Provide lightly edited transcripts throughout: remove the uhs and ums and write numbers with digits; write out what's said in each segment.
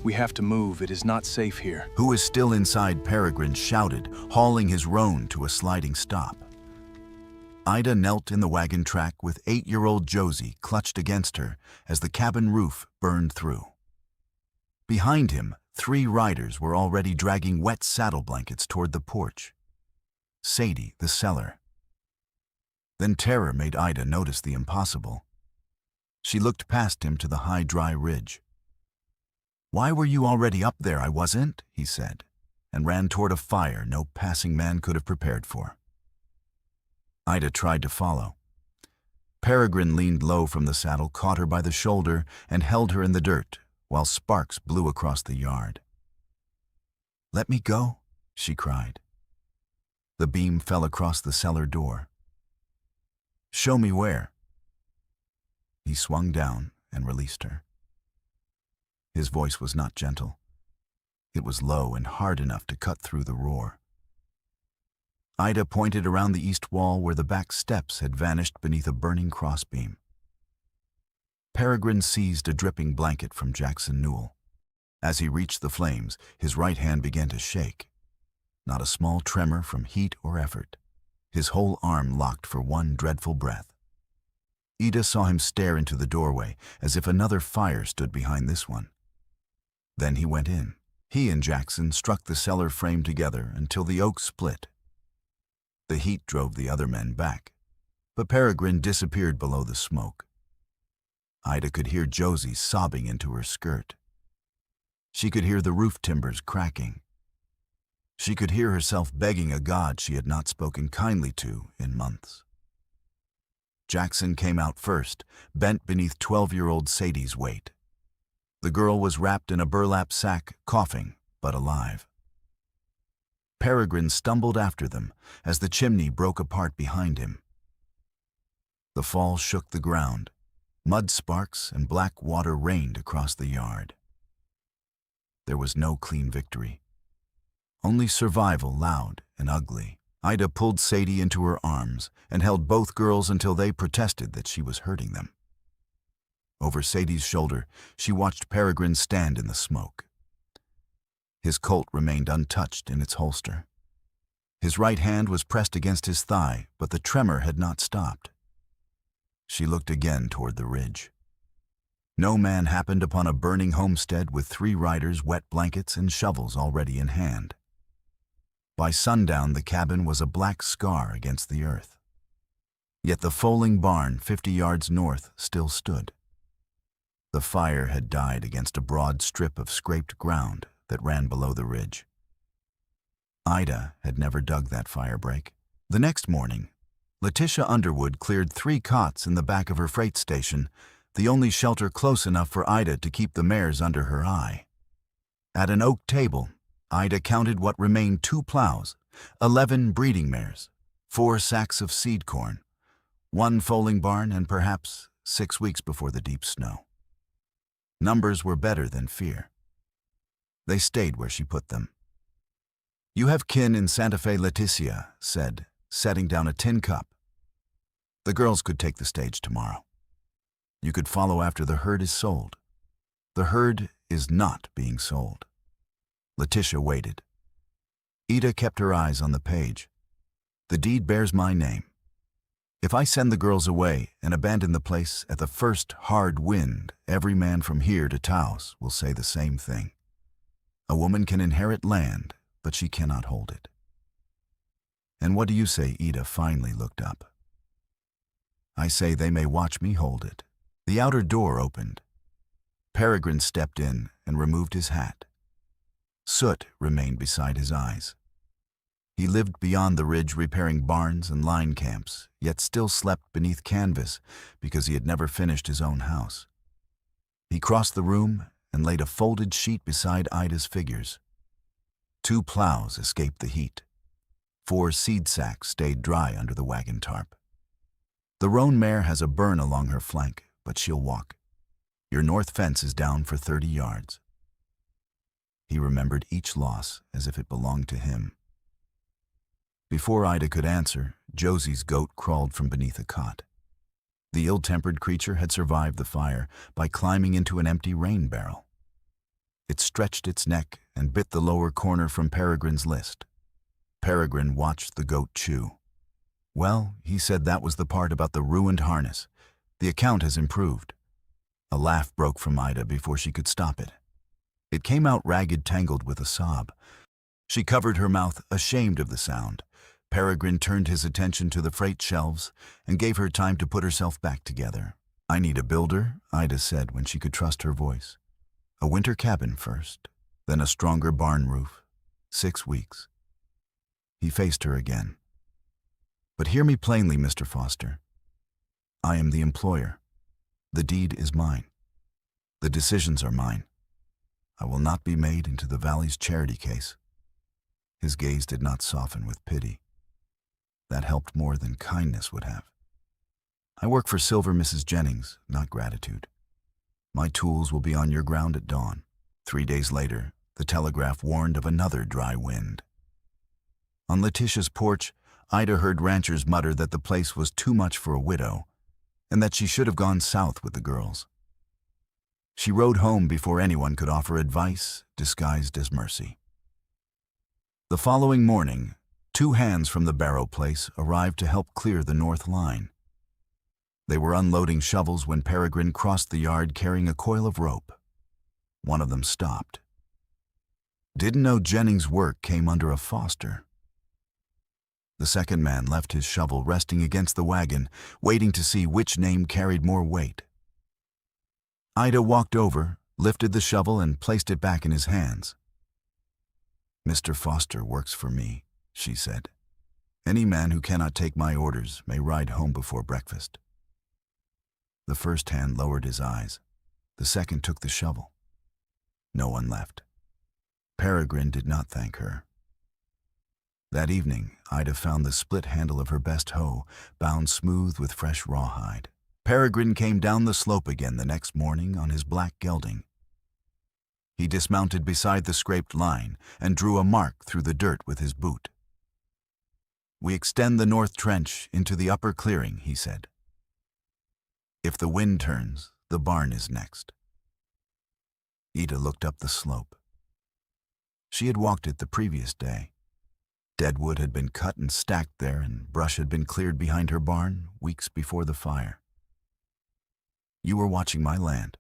We have to move. It is not safe here. Who is still inside, Peregrine shouted, hauling his roan to a sliding stop. Ida knelt in the wagon track with 8-year-old Josie clutched against her as the cabin roof burned through. Behind him, 3 riders were already dragging wet saddle blankets toward the porch. Sadie, the seller. Then terror made Ida notice the impossible. She looked past him to the high, dry ridge. "Why were you already up there?" "I wasn't," he said, and ran toward a fire no passing man could have prepared for. Ida tried to follow. Peregrine leaned low from the saddle, caught her by the shoulder, and held her in the dirt, while sparks blew across the yard. "Let me go," she cried. The beam fell across the cellar door. "Show me where." He swung down and released her. His voice was not gentle. It was low and hard enough to cut through the roar. Ida pointed around the east wall where the back steps had vanished beneath a burning crossbeam. Peregrine seized a dripping blanket from Jackson Newell. As he reached the flames, his right hand began to shake. Not a small tremor from heat or effort. His whole arm locked for one dreadful breath. Ida saw him stare into the doorway, as if another fire stood behind this one. Then he went in. He and Jackson struck the cellar frame together until the oak split. The heat drove the other men back, but Peregrine disappeared below the smoke. Ida could hear Josie sobbing into her skirt. She could hear the roof timbers cracking. She could hear herself begging a God she had not spoken kindly to in months. Jackson came out first, bent beneath 12-year-old Sadie's weight. The girl was wrapped in a burlap sack, coughing, but alive. Peregrine stumbled after them as the chimney broke apart behind him. The fall shook the ground. Mud sparks and black water rained across the yard. There was no clean victory. Only survival, loud and ugly. Ida pulled Sadie into her arms and held both girls until they protested that she was hurting them. Over Sadie's shoulder, she watched Peregrine stand in the smoke. His Colt remained untouched in its holster. His right hand was pressed against his thigh, but the tremor had not stopped. She looked again toward the ridge. No man happened upon a burning homestead with 3 riders, wet blankets, and shovels already in hand. By sundown, the cabin was a black scar against the earth. Yet the Foaling barn 50 yards north still stood. The fire had died against a broad strip of scraped ground that ran below the ridge. Ida had never dug that fire break. The next morning, Letitia Underwood cleared 3 cots in the back of her freight station, the only shelter close enough for Ida to keep the mares under her eye. At an oak table, Ida counted what remained: 2 plows, 11 breeding mares, 4 sacks of seed corn, 1 foaling barn, and perhaps 6 weeks before the deep snow. Numbers were better than fear. They stayed where she put them. "You have kin in Santa Fe," Leticia said, setting down a tin cup. "The girls could take the stage tomorrow. You could follow after the herd is sold." "The herd is not being sold." Letitia waited. Ida kept her eyes on the page. "The deed bears my name. If I send the girls away and abandon the place at the first hard wind, every man from here to Taos will say the same thing. A woman can inherit land, but she cannot hold it." "And what do you say?" Ida finally looked up. "I say they may watch me hold it." The outer door opened. Peregrine stepped in and removed his hat. Soot remained beside his eyes. He lived beyond the ridge repairing barns and line camps, yet still slept beneath canvas because he had never finished his own house. He crossed the room and laid a folded sheet beside Ida's figures. 2 plows escaped the heat. 4 seed sacks stayed dry under the wagon tarp. "The roan mare has a burn along her flank, but she'll walk. Your north fence is down for 30 yards. He remembered each loss as if it belonged to him. Before Ida could answer, Josie's goat crawled from beneath a cot. The ill-tempered creature had survived the fire by climbing into an empty rain barrel. It stretched its neck and bit the lower corner from Peregrine's list. Peregrine watched the goat chew. Well, he said that was the part about the ruined harness. The account has improved. A laugh broke from Ida before she could stop it. It came out ragged, tangled with a sob. She covered her mouth, ashamed of the sound. Peregrine turned his attention to the freight shelves and gave her time to put herself back together. "I need a builder," Ida said when she could trust her voice. "A winter cabin first, then a stronger barn roof. 6 weeks. He faced her again. "But hear me plainly, Mr. Foster. I am the employer. The deed is mine. The decisions are mine. I will not be made into the Valley's charity case." His gaze did not soften with pity. That helped more than kindness would have. "I work for Silver Mrs. Jennings, not gratitude. My tools will be on your ground at dawn." 3 days later, the telegraph warned of another dry wind. On Letitia's porch, Ida heard ranchers mutter that the place was too much for a widow, and that she should have gone south with the girls. She rode home before anyone could offer advice disguised as mercy. The following morning, 2 hands from the Barrow place arrived to help clear the north line. They were unloading shovels when Peregrine crossed the yard carrying a coil of rope. One of them stopped. "Didn't know Jennings' work came under a Foster." The second man left his shovel resting against the wagon, waiting to see which name carried more weight. Ida walked over, lifted the shovel, and placed it back in his hands. "Mr. Foster works for me," she said. "Any man who cannot take my orders may ride home before breakfast." The first hand lowered his eyes. The second took the shovel. No one left. Peregrine did not thank her. That evening, Ida found the split handle of her best hoe, bound smooth with fresh rawhide. Peregrine came down the slope again the next morning on his black gelding. He dismounted beside the scraped line and drew a mark through the dirt with his boot. "We extend the north trench into the upper clearing," he said. "If the wind turns, the barn is next." Ida looked up the slope. She had walked it the previous day. Dead wood had been cut and stacked there, and brush had been cleared behind her barn weeks before the fire. "You were watching my land."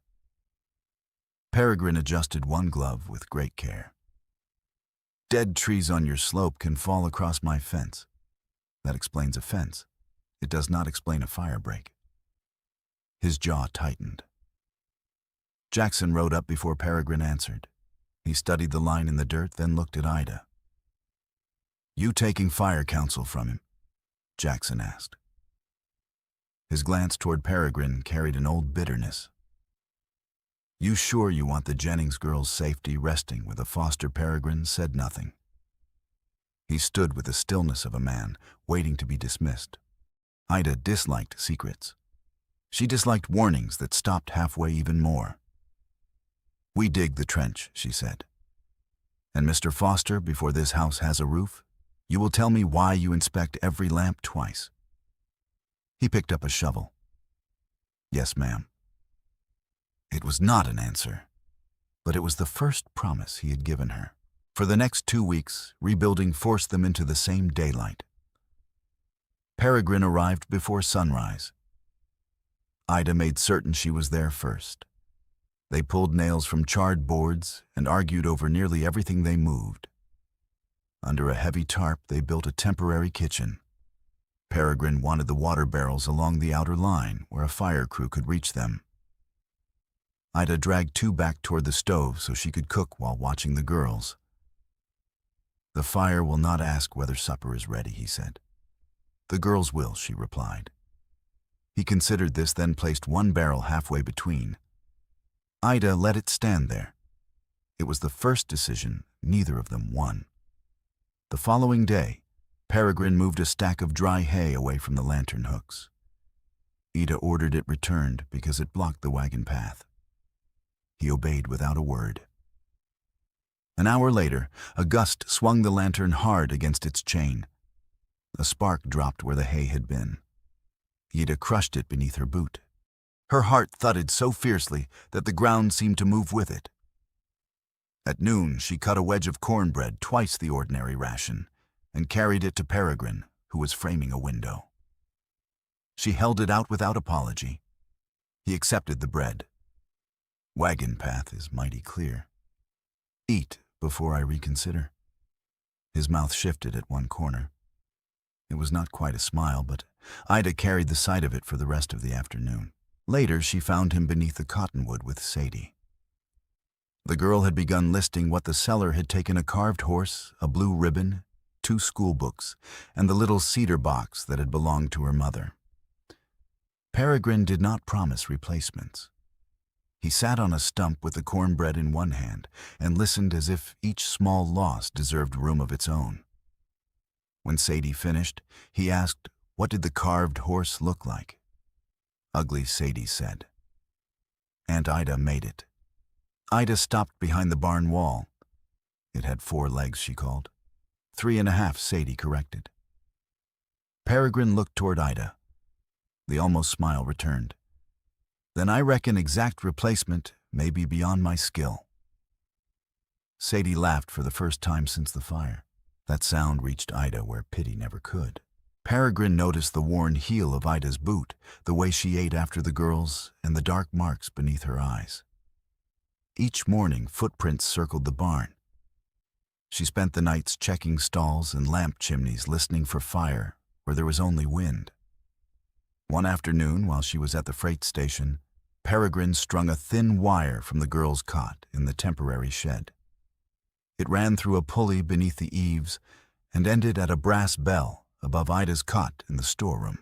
Peregrine adjusted one glove with great care. "Dead trees on your slope can fall across my fence. That explains a fence. It does not explain a fire break." His jaw tightened. Jackson rode up before Peregrine answered. He studied the line in the dirt, then looked at Ida. "You taking fire counsel from him?" Jackson asked. His glance toward Peregrine carried an old bitterness. "You sure you want the Jennings girl's safety resting with a Foster?" Peregrine said nothing. He stood with the stillness of a man waiting to be dismissed. Ida disliked secrets. She disliked warnings that stopped halfway even more. "We dig the trench," she said. "And Mr. Foster, before this house has a roof, you will tell me why you inspect every lamp twice." He picked up a shovel. "Yes, ma'am." It was not an answer, but it was the first promise he had given her. For the next 2 weeks, rebuilding forced them into the same daylight. Peregrine arrived before sunrise. Ida made certain she was there first. They pulled nails from charred boards and argued over nearly everything they moved. Under a heavy tarp, they built a temporary kitchen. Peregrine wanted the water barrels along the outer line where a fire crew could reach them. Ida dragged 2 back toward the stove so she could cook while watching the girls. "The fire will not ask whether supper is ready," he said. "The girls will," she replied. He considered this, then placed 1 barrel halfway between. Ida let it stand there. It was the first decision neither of them won. The following day, Peregrine moved a stack of dry hay away from the lantern hooks. Ida ordered it returned because it blocked the wagon path. He obeyed without a word. An hour later, a gust swung the lantern hard against its chain. A spark dropped where the hay had been. Ida crushed it beneath her boot. Her heart thudded so fiercely that the ground seemed to move with it. At noon, she cut a wedge of cornbread, twice the ordinary ration, and carried it to Peregrine, who was framing a window. She held it out without apology. He accepted the bread. Wagon path is mighty clear. Eat before I reconsider. His mouth shifted at one corner. It was not quite a smile, but Ida carried the sight of it for the rest of the afternoon. Later, she found him beneath the cottonwood with Sadie. The girl had begun listing what the seller had taken: a carved horse, a blue ribbon, 2 school books, and the little cedar box that had belonged to her mother. Peregrine did not promise replacements. He sat on a stump with the cornbread in one hand and listened as if each small loss deserved room of its own. When Sadie finished, he asked, what did the carved horse look like? Ugly, Sadie said. Aunt Ida made it. Ida stopped behind the barn wall. It had 4 legs, she called. 3.5, Sadie corrected. Peregrine looked toward Ida. The almost smile returned. Then I reckon exact replacement may be beyond my skill. Sadie laughed for the first time since the fire. That sound reached Ida where pity never could. Peregrine noticed the worn heel of Ida's boot, the way she ate after the girls, and the dark marks beneath her eyes. Each morning, footprints circled the barn. She spent the nights checking stalls and lamp chimneys, listening for fire where there was only wind. One afternoon, while she was at the freight station, Peregrine strung a thin wire from the girl's cot in the temporary shed. It ran through a pulley beneath the eaves and ended at a brass bell above Ida's cot in the storeroom.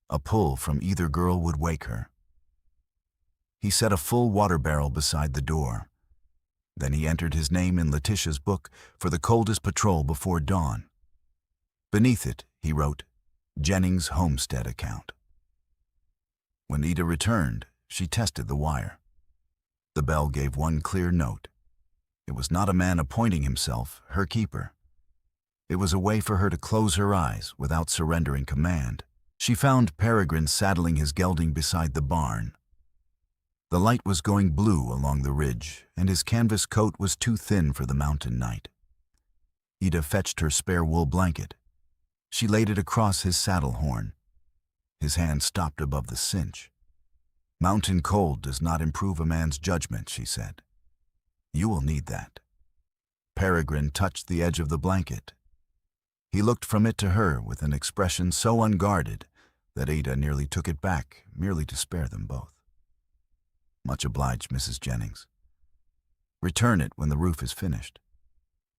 A pull from either girl would wake her. He set a full water barrel beside the door. Then he entered his name in Letitia's book for the coldest patrol before dawn. Beneath it, he wrote, Jennings' Homestead account. When Ida returned, she tested the wire. The bell gave one clear note. It was not a man appointing himself her keeper. It was a way for her to close her eyes without surrendering command. She found Peregrine saddling his gelding beside the barn. The light was going blue along the ridge, and his canvas coat was too thin for the mountain night. Ida fetched her spare wool blanket. She laid it across his saddle horn. His hand stopped above the cinch. Mountain cold does not improve a man's judgment, she said. You will need that. Peregrine touched the edge of the blanket. He looked from it to her with an expression so unguarded that Ida nearly took it back, merely to spare them both. Much obliged, Mrs. Jennings. Return it when the roof is finished.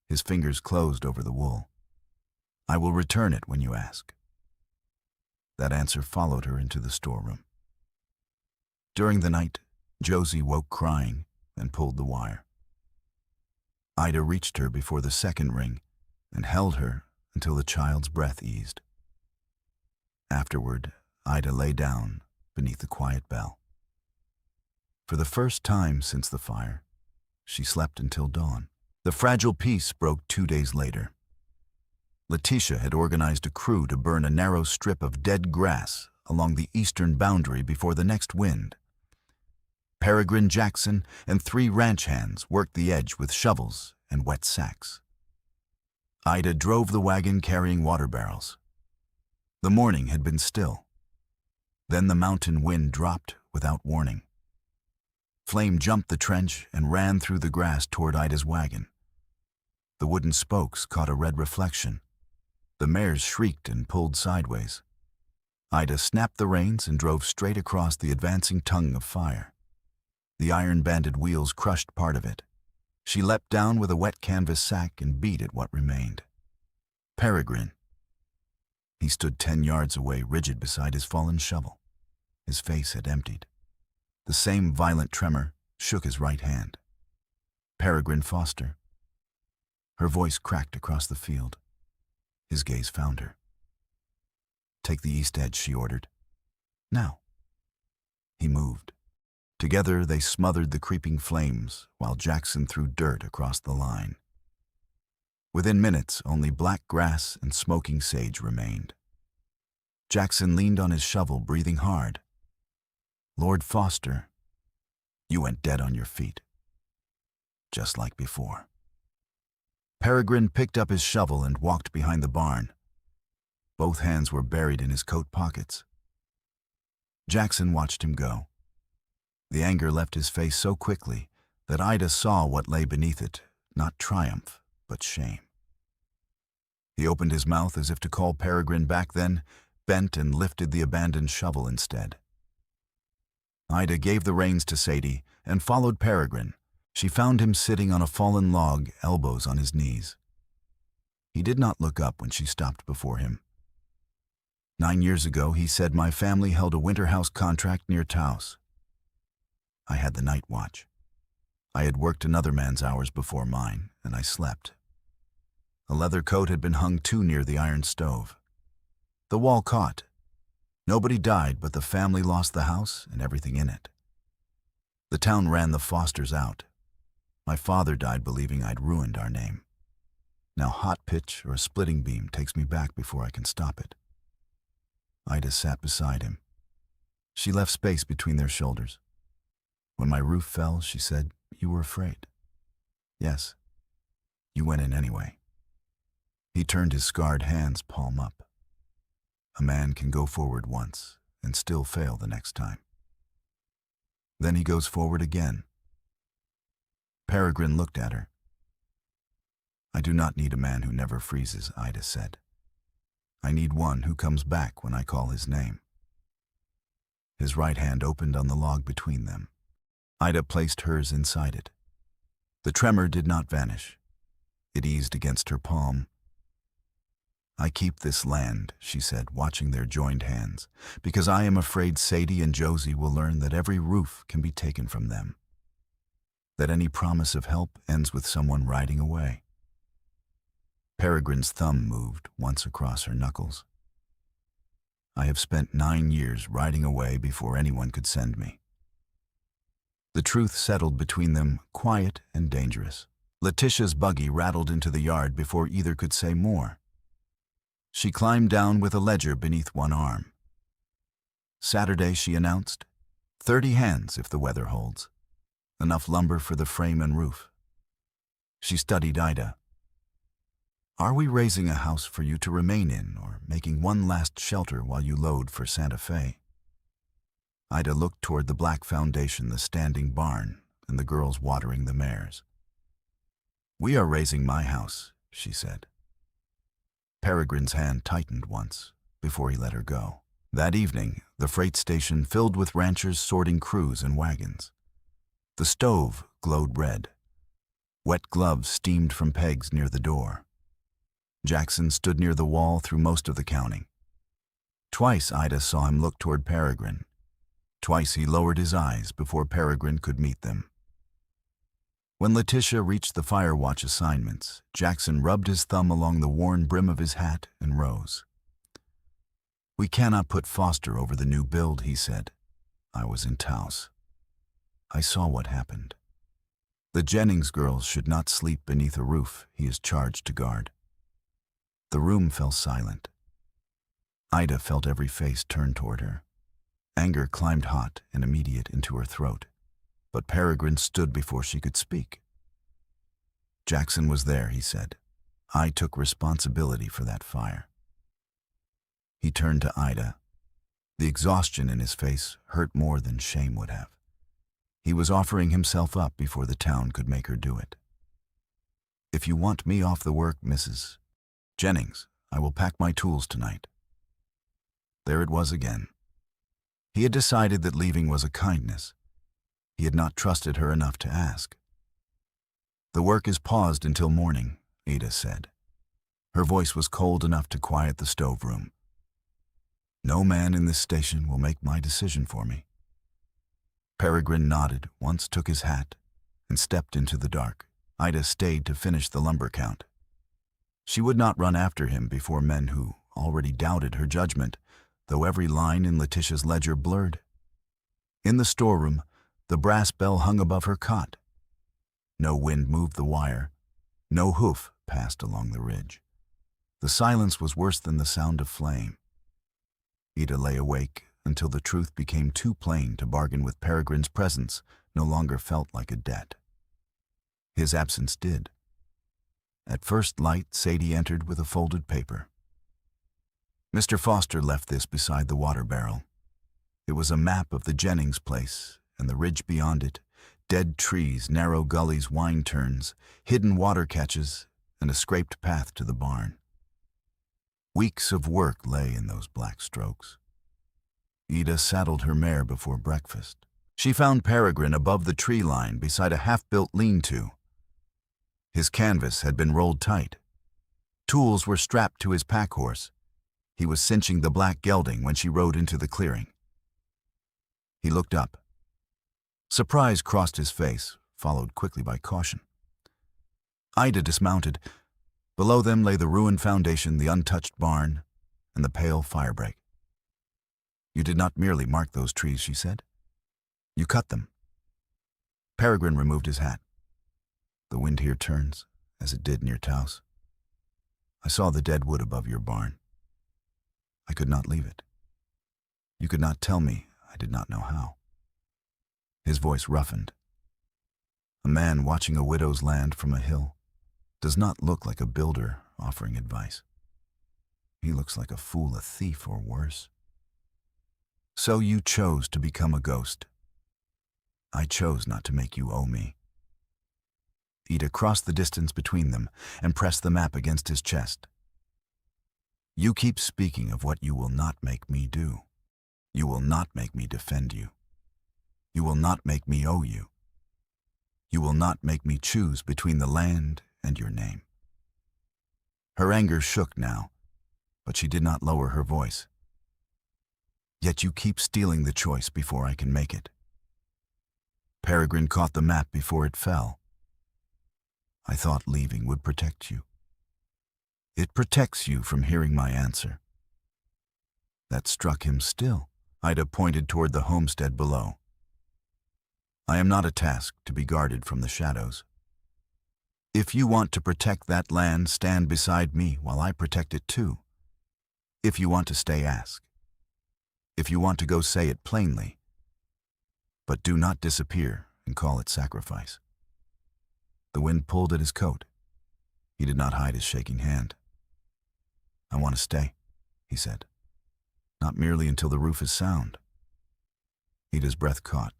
His fingers closed over the wool. I will return it when you ask. That answer followed her into the storeroom. During the night, Josie woke crying and pulled the wire. Ida reached her before the second ring and held her until the child's breath eased. Afterward, Ida lay down beneath the quiet bell. For the first time since the fire, she slept until dawn. The fragile peace broke 2 days later. Letitia had organized a crew to burn a narrow strip of dead grass along the eastern boundary before the next wind. Peregrine Jackson and 3 ranch hands worked the edge with shovels and wet sacks. Ida drove the wagon carrying water barrels. The morning had been still. Then the mountain wind dropped without warning. Flame jumped the trench and ran through the grass toward Ida's wagon. The wooden spokes caught a red reflection. The mares shrieked and pulled sideways. Ida snapped the reins and drove straight across the advancing tongue of fire. The iron-banded wheels crushed part of it. She leapt down with a wet canvas sack and beat at what remained. Peregrine. He stood 10 yards away, rigid beside his fallen shovel. His face had emptied. The same violent tremor shook his right hand. Peregrine Foster. Her voice cracked across the field. His gaze found her. Take the east edge, she ordered. Now. He moved. Together they smothered the creeping flames while Jackson threw dirt across the line. Within minutes, only black grass and smoking sage remained. Jackson leaned on his shovel, breathing hard. Lord Foster, you went dead on your feet. just like before. Peregrine picked up his shovel and walked behind the barn. Both hands were buried in his coat pockets. Jackson watched him go. The anger left his face so quickly that Ida saw what lay beneath it, not triumph, but shame. He opened his mouth as if to call Peregrine back, then bent and lifted the abandoned shovel instead. Ida gave the reins to Sadie and followed Peregrine. She found him sitting on a fallen log, elbows on his knees. He did not look up when she stopped before him. 9 years ago, he said, my family held a winter house contract near Taos. I had the night watch. I had worked another man's hours before mine, and I slept. A leather coat had been hung too near the iron stove. The wall caught. Nobody died, but the family lost the house and everything in it. The town ran the Fosters out. My father died believing I'd ruined our name. Now hot pitch or a splitting beam takes me back before I can stop it. Ida sat beside him. She left space between their shoulders. When my roof fell, she said, you were afraid. Yes. You went in anyway. He turned his scarred hands palm up. A man can go forward once and still fail the next time. Then he goes forward again. Peregrine looked at her. I do not need a man who never freezes, Ida said. I need one who comes back when I call his name. His right hand opened on the log between them. Ida placed hers inside it. The tremor did not vanish. It eased against her palm. I keep this land, she said, watching their joined hands, because I am afraid Sadie and Josie will learn that every roof can be taken from them, that any promise of help ends with someone riding away. Peregrine's thumb moved once across her knuckles. I have spent 9 years riding away before anyone could send me. The truth settled between them, quiet and dangerous. Letitia's buggy rattled into the yard before either could say more. She climbed down with a ledger beneath one arm. Saturday, she announced, 30 hands if the weather holds. Enough lumber for the frame and roof. She studied Ida. Are we raising a house for you to remain in, or making one last shelter while you load for Santa Fe? Ida looked toward the black foundation, the standing barn, and the girls watering the mares. We are raising my house, she said. Peregrine's hand tightened once before he let her go. That evening, the freight station filled with ranchers sorting crews and wagons. The stove glowed red. Wet gloves steamed from pegs near the door. Jackson stood near the wall through most of the counting. Twice Ida saw him look toward Peregrine. Twice he lowered his eyes before Peregrine could meet them. When Letitia reached the fire watch assignments, Jackson rubbed his thumb along the worn brim of his hat and rose. We cannot put Foster over the new build, he said. I was in Taos. I saw what happened. The Jennings girls should not sleep beneath a roof he is charged to guard. The room fell silent. Ida felt every face turn toward her. Anger climbed hot and immediate into her throat, but Peregrine stood before she could speak. Jackson was there, he said. I took responsibility for that fire. He turned to Ida. The exhaustion in his face hurt more than shame would have. He was offering himself up before the town could make her do it. If you want me off the work, Mrs. Jennings, I will pack my tools tonight. There it was again. He had decided that leaving was a kindness. He had not trusted her enough to ask. The work is paused until morning, Ida said. Her voice was cold enough to quiet the stove room. No man in this station will make my decision for me. Peregrine nodded, once took his hat, and stepped into the dark. Ida stayed to finish the lumber count. She would not run after him before men who already doubted her judgment, though every line in Letitia's ledger blurred. In the storeroom, the brass bell hung above her cot. No wind moved the wire. No hoof passed along the ridge. The silence was worse than the sound of flame. Ida lay awake until the truth became too plain to bargain with Peregrine's presence no longer felt like a debt. His absence did. At first light, Sadie entered with a folded paper. Mr. Foster left this beside the water barrel. It was a map of the Jennings place and the ridge beyond it, dead trees, narrow gullies, wine turns, hidden water catches, and a scraped path to the barn. Weeks of work lay in those black strokes. Ida saddled her mare before breakfast. She found Peregrine above the tree line beside a half-built lean-to. His canvas had been rolled tight. Tools were strapped to his pack horse. He was cinching the black gelding when she rode into the clearing. He looked up. Surprise crossed his face, followed quickly by caution. Ida dismounted. Below them lay the ruined foundation, the untouched barn, and the pale firebreak. "You did not merely mark those trees," she said. "You cut them." Peregrine removed his hat. "The wind here turns, as it did near Taos. I saw the dead wood above your barn. I could not leave it. You could not tell me. I did not know how." His voice roughened. A man watching a widow's land from a hill does not look like a builder offering advice. He looks like a fool, a thief, or worse. "So you chose to become a ghost. I chose not to make you owe me." Ida crossed the distance between them and pressed the map against his chest. "You keep speaking of what you will not make me do. You will not make me defend you. You will not make me owe you. You will not make me choose between the land and your name." Her anger shook now, but she did not lower her voice. "Yet you keep stealing the choice before I can make it." Peregrine caught the map before it fell. "I thought leaving would protect you. It protects you from hearing my answer." That struck him still. Ida pointed toward the homestead below. "I am not a task to be guarded from the shadows. If you want to protect that land, stand beside me while I protect it too. If you want to stay, ask. If you want to go, say it plainly. But do not disappear and call it sacrifice." The wind pulled at his coat. He did not hide his shaking hand. "I want to stay," he said. "Not merely until the roof is sound." Ida's breath caught.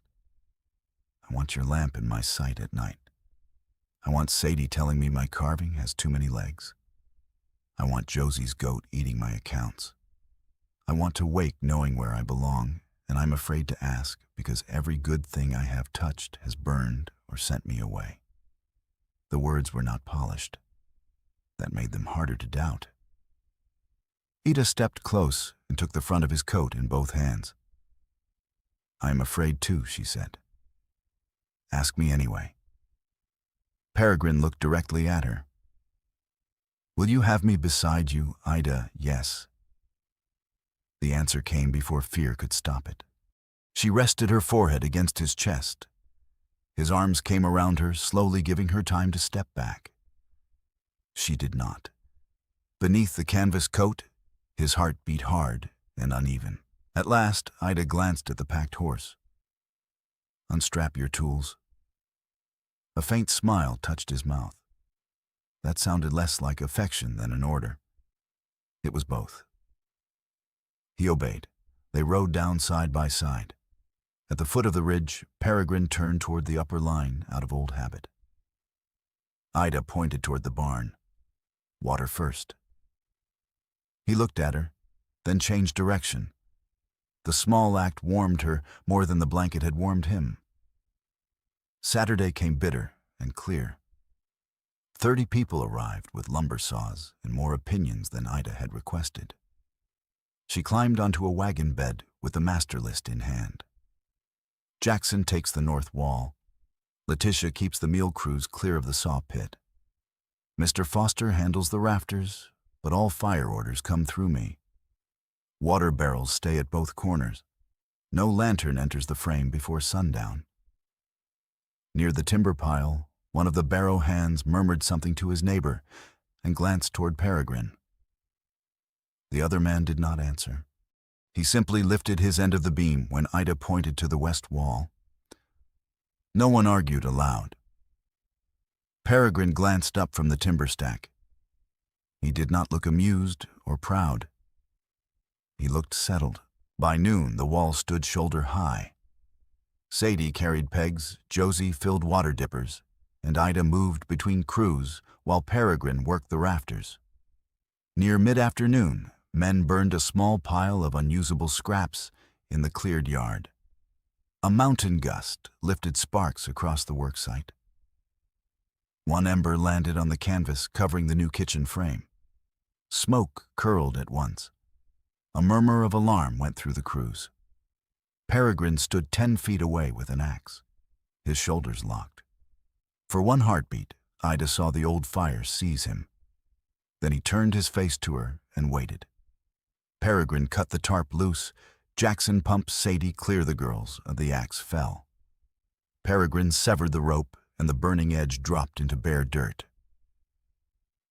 "I want your lamp in my sight at night. I want Sadie telling me my carving has too many legs. I want Josie's goat eating my accounts. I want to wake knowing where I belong, and I'm afraid to ask because every good thing I have touched has burned or sent me away." The words were not polished. That made them harder to doubt. Ida stepped close and took the front of his coat in both hands. "I am afraid too," she said. "Ask me anyway." Peregrine looked directly at her. "Will you have me beside you, Ida? Yes." The answer came before fear could stop it. She rested her forehead against his chest. His arms came around her, slowly giving her time to step back. She did not. Beneath the canvas coat, his heart beat hard and uneven. At last, Ida glanced at the packed horse. "Unstrap your tools." A faint smile touched his mouth. That sounded less like affection than an order. It was both. He obeyed. They rode down side by side. At the foot of the ridge, Peregrine turned toward the upper line out of old habit. Ida pointed toward the barn. "Water first." He looked at her, then changed direction. The small act warmed her more than the blanket had warmed him. Saturday came bitter and clear. 30 people arrived with lumber saws and more opinions than Ida had requested. She climbed onto a wagon bed with the master list in hand. Jackson takes the north wall. Letitia keeps the meal crews clear of the saw pit. Mr. Foster handles the rafters, but all fire orders come through me. Water barrels stay at both corners. No lantern enters the frame before sundown. Near the timber pile, one of the barrow hands murmured something to his neighbor and glanced toward Peregrine. The other man did not answer. He simply lifted his end of the beam when Ida pointed to the west wall. No one argued aloud. Peregrine glanced up from the timber stack. He did not look amused or proud. He looked settled. By noon, the wall stood shoulder high. Sadie carried pegs, Josie filled water dippers, and Ida moved between crews while Peregrine worked the rafters. Near mid-afternoon, men burned a small pile of unusable scraps in the cleared yard. A mountain gust lifted sparks across the worksite. One ember landed on the canvas covering the new kitchen frame. Smoke curled at once. A murmur of alarm went through the crews. Peregrine stood 10 feet away with an axe, his shoulders locked. For one heartbeat, Ida saw the old fire seize him. Then he turned his face to her and waited. Peregrine cut the tarp loose. Jackson pumped Sadie clear the girls, and the axe fell. Peregrine severed the rope, and the burning edge dropped into bare dirt.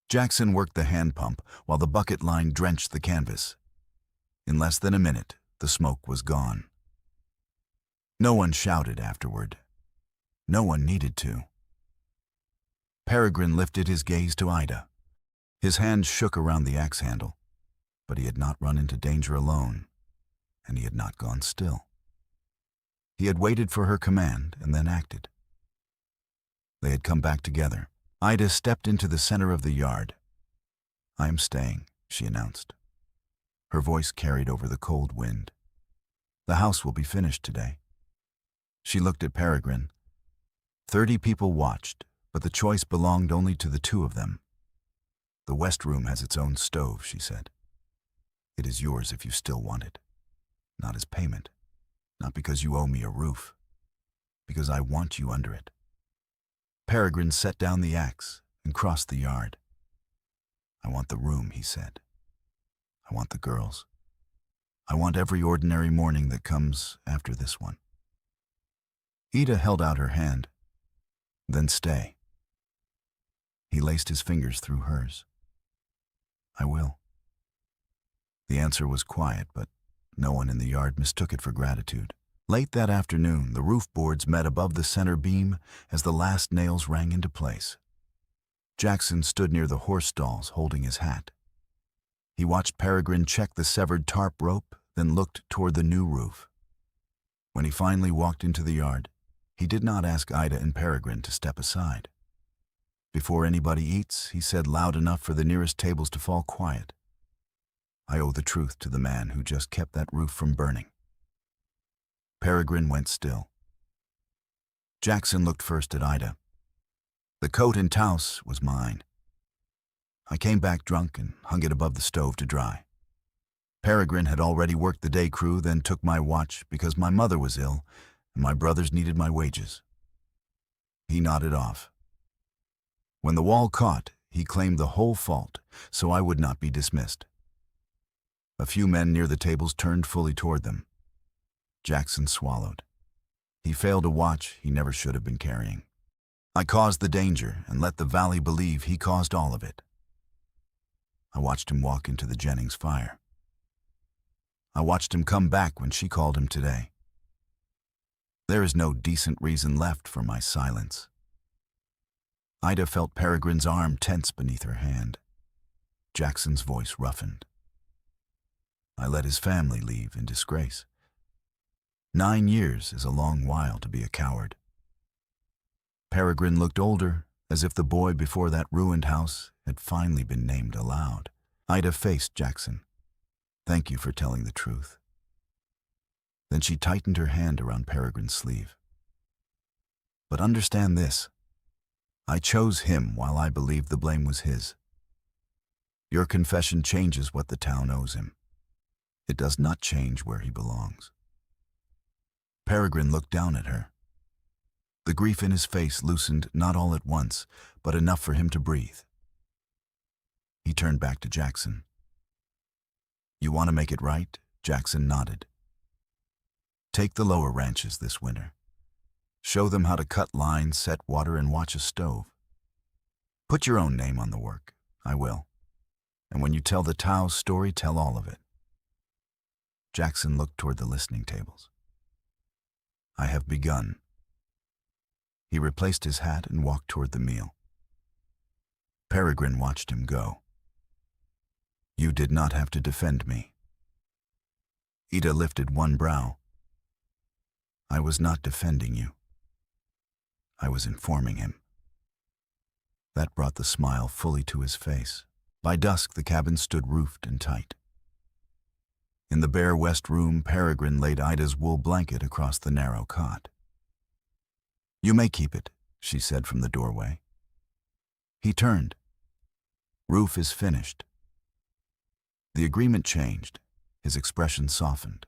Jackson worked the hand pump while the bucket line drenched the canvas. In less than a minute, the smoke was gone. No one shouted afterward. No one needed to. Peregrine lifted his gaze to Ida. His hand shook around the axe handle, but he had not run into danger alone, and he had not gone still. He had waited for her command and then acted. They had come back together. Ida stepped into the center of the yard. "I am staying," she announced. Her voice carried over the cold wind. "The house will be finished today." She looked at Peregrine. 30 people watched, but the choice belonged only to the two of them. "The west room has its own stove," she said. "It is yours if you still want it. Not as payment, not because you owe me a roof, because I want you under it." Peregrine set down the axe and crossed the yard. "I want the room," he said. "I want the girls. I want every ordinary morning that comes after this one." Ida held out her hand. "Then stay." He laced his fingers through hers. "I will." The answer was quiet, but no one in the yard mistook it for gratitude. Late that afternoon, the roof boards met above the center beam as the last nails rang into place. Jackson stood near the horse stalls holding his hat. He watched Peregrine check the severed tarp rope, then looked toward the new roof. When he finally walked into the yard, he did not ask Ida and Peregrine to step aside. Before anybody eats, he said loud enough for the nearest tables to fall quiet, "I owe the truth to the man who just kept that roof from burning." Peregrine went still. Jackson looked first at Ida. "The coat and touse was mine. I came back drunk and hung it above the stove to dry. Peregrine had already worked the day crew, then took my watch because my mother was ill and my brothers needed my wages." He nodded off. When the wall caught, he claimed the whole fault, so I would not be dismissed. A few men near the tables turned fully toward them. Jackson swallowed. He failed a watch he never should have been carrying. I caused the danger and let the valley believe he caused all of it. I watched him walk into the Jennings fire. I watched him come back when she called him today. There is no decent reason left for my silence. Ida felt Peregrine's arm tense beneath her hand. Jackson's voice roughened. I let his family leave in disgrace. 9 years is a long while to be a coward. Peregrine looked older, as if the boy before that ruined house had finally been named aloud. Ida faced Jackson. "Thank you for telling the truth." Then she tightened her hand around Peregrine's sleeve. "But understand this. I chose him while I believed the blame was his. Your confession changes what the town owes him. It does not change where he belongs." Peregrine looked down at her. The grief in his face loosened not all at once, but enough for him to breathe. He turned back to Jackson. "You want to make it right?" Jackson nodded. "Take the lower ranches this winter. Show them how to cut lines, set water, and watch a stove. Put your own name on the work. I will. And when you tell the Tao's story, tell all of it." Jackson looked toward the listening tables. "I have begun." He replaced his hat and walked toward the meal. Peregrine watched him go. You did not have to defend me. Ida lifted one brow. I was not defending you. I was informing him. That brought the smile fully to his face. By dusk, the cabin stood roofed and tight. In the bare west room, Peregrine laid Ida's wool blanket across the narrow cot. You may keep it, she said from the doorway. He turned. Roof is finished. The agreement changed. His expression softened.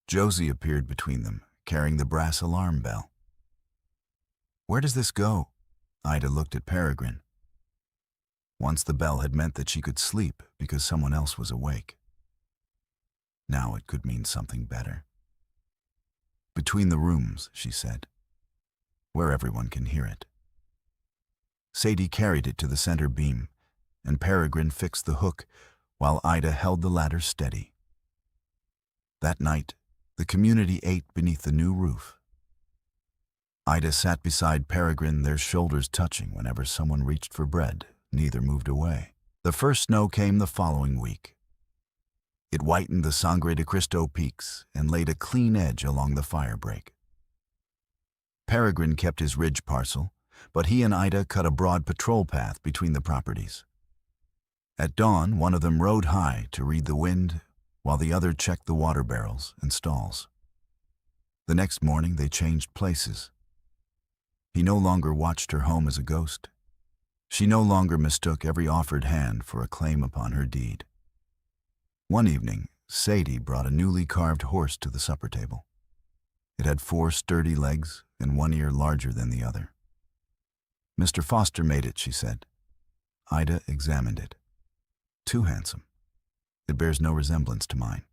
Josie appeared between them, carrying the brass alarm bell. Where does this go? Ida looked at Peregrine. Once the bell had meant that she could sleep because someone else was awake. Now it could mean something better. Between the rooms, she said, where everyone can hear it. Sadie carried it to the center beam, and Peregrine fixed the hook while Ida held the ladder steady. That night, the community ate beneath the new roof. Ida sat beside Peregrine, their shoulders touching whenever someone reached for bread. Neither moved away. The first snow came the following week. It whitened the Sangre de Cristo peaks and laid a clean edge along the fire break. Peregrine kept his ridge parcel, but he and Ida cut a broad patrol path between the properties. At dawn, one of them rode high to read the wind, while the other checked the water barrels and stalls. The next morning, they changed places. He no longer watched her home as a ghost. She no longer mistook every offered hand for a claim upon her deed. One evening, Sadie brought a newly carved horse to the supper table. It had 4 sturdy legs and one ear larger than the other. Mr. Foster made it, she said. Ida examined it. Too handsome. It bears no resemblance to mine.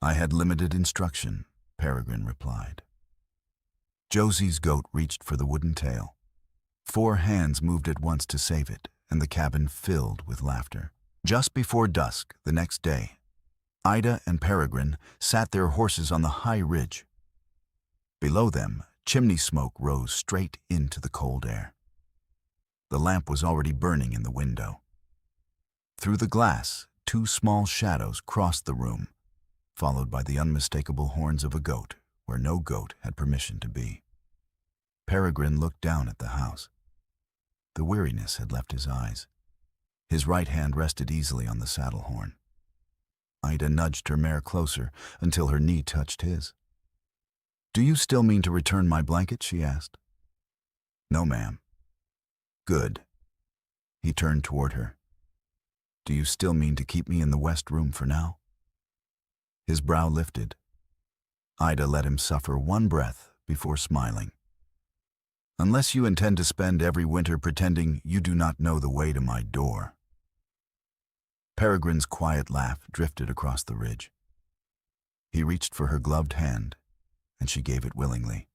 I had limited instruction, Peregrine replied. Josie's goat reached for the wooden tail. 4 hands moved at once to save it, and the cabin filled with laughter. Just before dusk the next day, Ida and Peregrine sat their horses on the high ridge. Below them, chimney smoke rose straight into the cold air. The lamp was already burning in the window. Through the glass, 2 small shadows crossed the room, followed by the unmistakable horns of a goat where no goat had permission to be. Peregrine looked down at the house. The weariness had left his eyes. His right hand rested easily on the saddle horn. Ida nudged her mare closer until her knee touched his. Do you still mean to return my blanket? She asked. No, ma'am. Good. He turned toward her. Do you still mean to keep me in the west room for now? His brow lifted. Ida let him suffer one breath before smiling. Unless you intend to spend every winter pretending you do not know the way to my door. Peregrine's quiet laugh drifted across the ridge. He reached for her gloved hand, and she gave it willingly.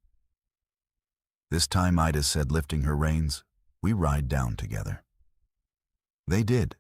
This time, Ida said, lifting her reins, we ride down together. They did.